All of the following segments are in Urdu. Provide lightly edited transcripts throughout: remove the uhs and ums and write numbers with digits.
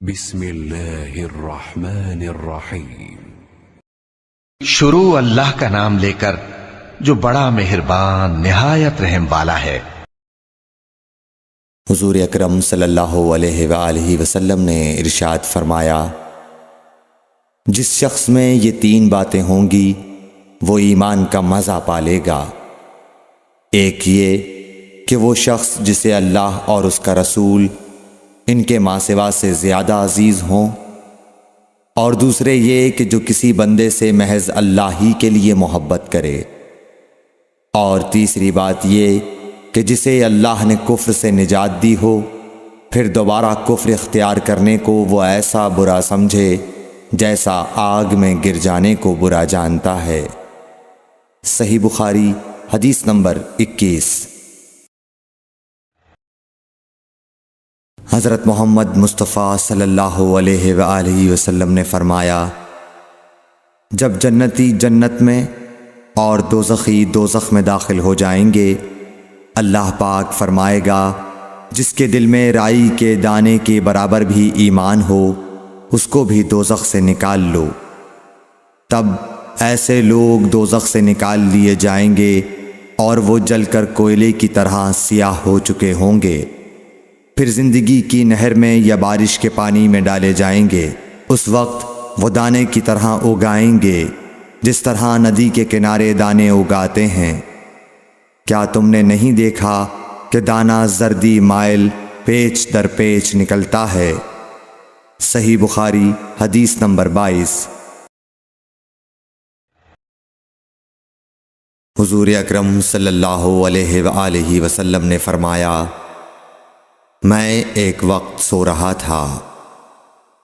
بسم اللہ الرحمن الرحیم۔ شروع اللہ کا نام لے کر جو بڑا مہربان نہایت رحم والا ہے۔ حضور اکرم صلی اللہ علیہ وآلہ وسلم نے ارشاد فرمایا، جس شخص میں یہ 3 باتیں ہوں گی وہ ایمان کا مزہ پالے گا۔ ایک یہ کہ وہ شخص جسے اللہ اور اس کا رسول ان کے ماں سوا سے زیادہ عزیز ہوں، اور دوسرے یہ کہ جو کسی بندے سے محض اللہ ہی کے لیے محبت کرے، اور تیسری بات یہ کہ جسے اللہ نے کفر سے نجات دی ہو پھر دوبارہ کفر اختیار کرنے کو وہ ایسا برا سمجھے جیسا آگ میں گر جانے کو برا جانتا ہے۔ صحیح بخاری حدیث نمبر 21۔ حضرت محمد مصطفیٰ صلی اللہ علیہ وآلہ وسلم نے فرمایا، جب جنتی جنت میں اور دوزخی دوزخ میں داخل ہو جائیں گے، اللہ پاک فرمائے گا جس کے دل میں رائی کے دانے کے برابر بھی ایمان ہو اس کو بھی دوزخ سے نکال لو۔ تب ایسے لوگ دوزخ سے نکال لیے جائیں گے اور وہ جل کر کوئلے کی طرح سیاہ ہو چکے ہوں گے، پھر زندگی کی نہر میں یا بارش کے پانی میں ڈالے جائیں گے۔ اس وقت وہ دانے کی طرح اگائیں گے جس طرح ندی کے کنارے دانے اگاتے ہیں۔ کیا تم نے نہیں دیکھا کہ دانہ زردی مائل پیچ در پیچ نکلتا ہے؟ صحیح بخاری حدیث نمبر 22۔ حضور اکرم صلی اللہ علیہ وآلہ وسلم نے فرمایا، میں ایک وقت سو رہا تھا،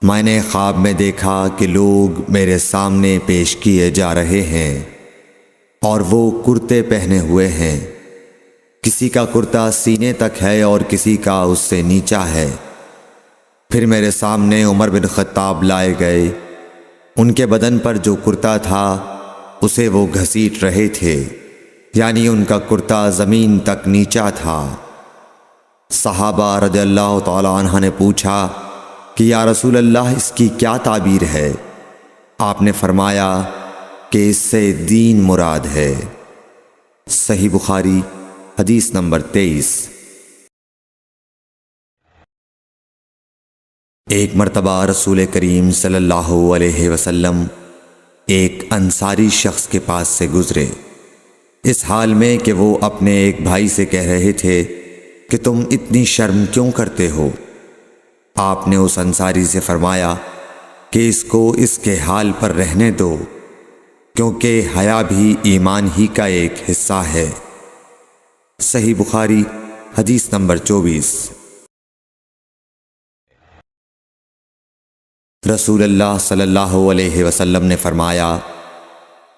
میں نے خواب میں دیکھا کہ لوگ میرے سامنے پیش کیے جا رہے ہیں اور وہ کرتے پہنے ہوئے ہیں، کسی کا کرتا سینے تک ہے اور کسی کا اس سے نیچا ہے۔ پھر میرے سامنے عمر بن خطاب لائے گئے، ان کے بدن پر جو کرتا تھا اسے وہ گھسیٹ رہے تھے، یعنی ان کا کرتا زمین تک نیچا تھا۔ صحابہ رضی اللہ تعالی عنہ نے پوچھا کہ یا رسول اللہ اس کی کیا تعبیر ہے؟ آپ نے فرمایا کہ اس سے دین مراد ہے۔ صحیح بخاری حدیث نمبر 23۔ ایک مرتبہ رسول کریم صلی اللہ علیہ وسلم ایک انصاری شخص کے پاس سے گزرے، اس حال میں کہ وہ اپنے ایک بھائی سے کہہ رہے تھے کہ تم اتنی شرم کیوں کرتے ہو؟ آپ نے اس انصاری سے فرمایا کہ اس کو اس کے حال پر رہنے دو، کیونکہ حیا بھی ایمان ہی کا ایک حصہ ہے۔ صحیح بخاری حدیث نمبر 24۔ رسول اللہ صلی اللہ علیہ وسلم نے فرمایا،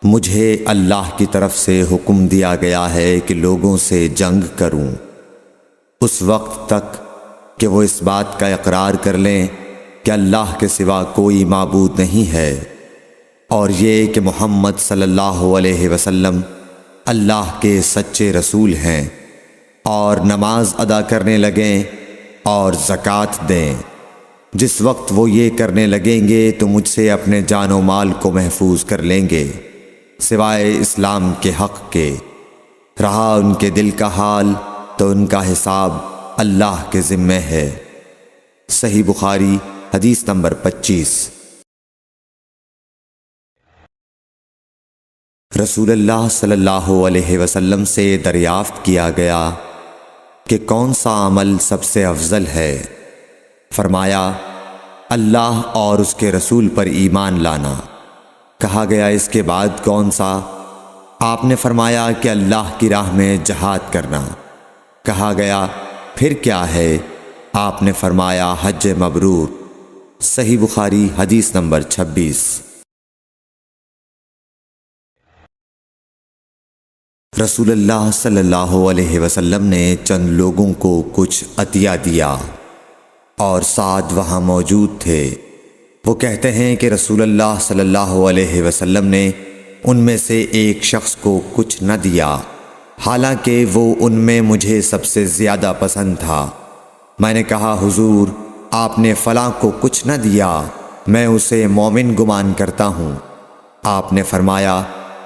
مجھے اللہ کی طرف سے حکم دیا گیا ہے کہ لوگوں سے جنگ کروں اس وقت تک کہ وہ اس بات کا اقرار کر لیں کہ اللہ کے سوا کوئی معبود نہیں ہے، اور یہ کہ محمد صلی اللہ علیہ وسلم اللہ کے سچے رسول ہیں، اور نماز ادا کرنے لگیں اور زکوٰۃ دیں۔ جس وقت وہ یہ کرنے لگیں گے تو مجھ سے اپنے جان و مال کو محفوظ کر لیں گے سوائے اسلام کے حق کے، رہا ان کے دل کا حال تو ان کا حساب اللہ کے ذمہ ہے۔ صحیح بخاری حدیث نمبر 25۔ رسول اللہ صلی اللہ علیہ وسلم سے دریافت کیا گیا کہ کون سا عمل سب سے افضل ہے؟ فرمایا، اللہ اور اس کے رسول پر ایمان لانا۔ کہا گیا اس کے بعد کون سا؟ آپ نے فرمایا کہ اللہ کی راہ میں جہاد کرنا۔ کہا گیا پھر کیا ہے؟ آپ نے فرمایا حج مبرور۔ صحیح بخاری حدیث نمبر 26۔ رسول اللہ صلی اللہ علیہ وسلم نے چند لوگوں کو کچھ عطیہ دیا اور سعد وہاں موجود تھے۔ وہ کہتے ہیں کہ رسول اللہ صلی اللہ علیہ وسلم نے ان میں سے ایک شخص کو کچھ نہ دیا، حالانکہ وہ ان میں مجھے سب سے زیادہ پسند تھا۔ میں نے کہا حضور آپ نے فلاں کو کچھ نہ دیا، میں اسے مومن گمان کرتا ہوں۔ آپ نے فرمایا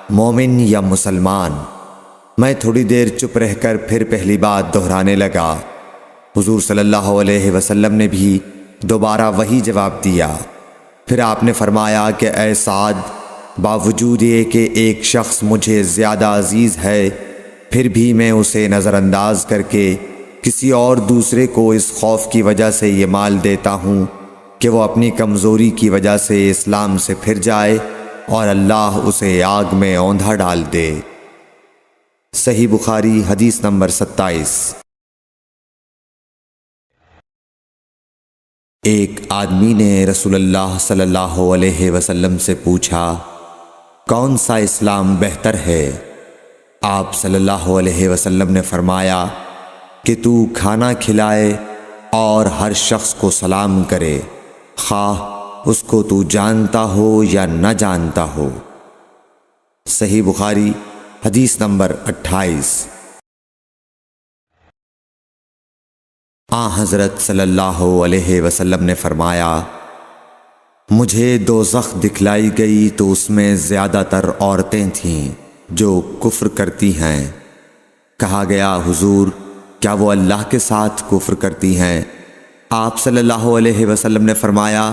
مومن یا مسلمان؟ میں تھوڑی دیر چپ رہ کر پھر پہلی بات دہرانے لگا۔ حضور صلی اللہ علیہ وسلم نے بھی دوبارہ وہی جواب دیا۔ پھر آپ نے فرمایا کہ اے سعد، باوجود یہ کہ ایک شخص مجھے زیادہ عزیز ہے، پھر بھی میں اسے نظر انداز کر کے کسی اور دوسرے کو اس خوف کی وجہ سے یہ مال دیتا ہوں کہ وہ اپنی کمزوری کی وجہ سے اسلام سے پھر جائے اور اللہ اسے آگ میں اوندھا ڈال دے۔ صحیح بخاری حدیث نمبر 27۔ ایک آدمی نے رسول اللہ صلی اللہ علیہ وسلم سے پوچھا کون سا اسلام بہتر ہے؟ آپ صلی اللہ علیہ وسلم نے فرمایا کہ تو کھانا کھلائے اور ہر شخص کو سلام کرے، خواہ اس کو تو جانتا ہو یا نہ جانتا ہو۔ صحیح بخاری حدیث نمبر 28۔ آن حضرت صلی اللہ علیہ وسلم نے فرمایا مجھے دوزخ دکھلائی گئی تو اس میں زیادہ تر عورتیں تھیں جو کفر کرتی ہیں۔ کہا گیا حضور کیا وہ اللہ کے ساتھ کفر کرتی ہیں؟ آپ صلی اللہ علیہ وسلم نے فرمایا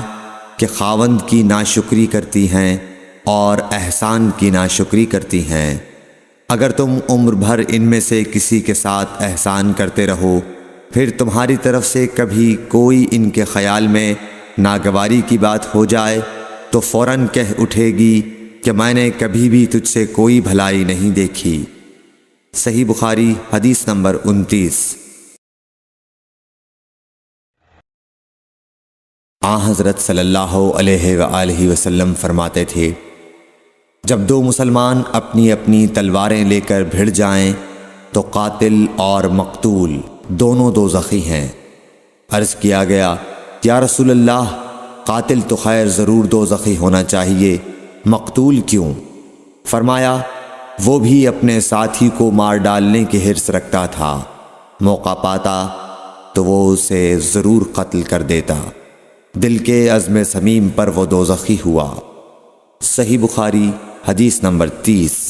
کہ خاوند کی ناشکری کرتی ہیں اور احسان کی ناشکری کرتی ہیں۔ اگر تم عمر بھر ان میں سے کسی کے ساتھ احسان کرتے رہو، پھر تمہاری طرف سے کبھی کوئی ان کے خیال میں ناگواری کی بات ہو جائے تو فوراً کہہ اٹھے گی کہ میں نے کبھی بھی تجھ سے کوئی بھلائی نہیں دیکھی۔ صحیح بخاری حدیث نمبر 29۔ آن حضرت صلی اللہ علیہ وآلہ وسلم فرماتے تھے جب دو مسلمان اپنی اپنی تلواریں لے کر بھڑ جائیں تو قاتل اور مقتول دونوں دوزخی ہیں۔ عرض کیا گیا یا رسول اللہ قاتل تو خیر ضرور دوزخی ہونا چاہیے، مقتول کیوں؟ فرمایا وہ بھی اپنے ساتھی کو مار ڈالنے کی حرص رکھتا تھا، موقع پاتا تو وہ اسے ضرور قتل کر دیتا، دل کے عزم صمیم پر وہ دوزخی ہوا۔ صحیح بخاری حدیث نمبر 30۔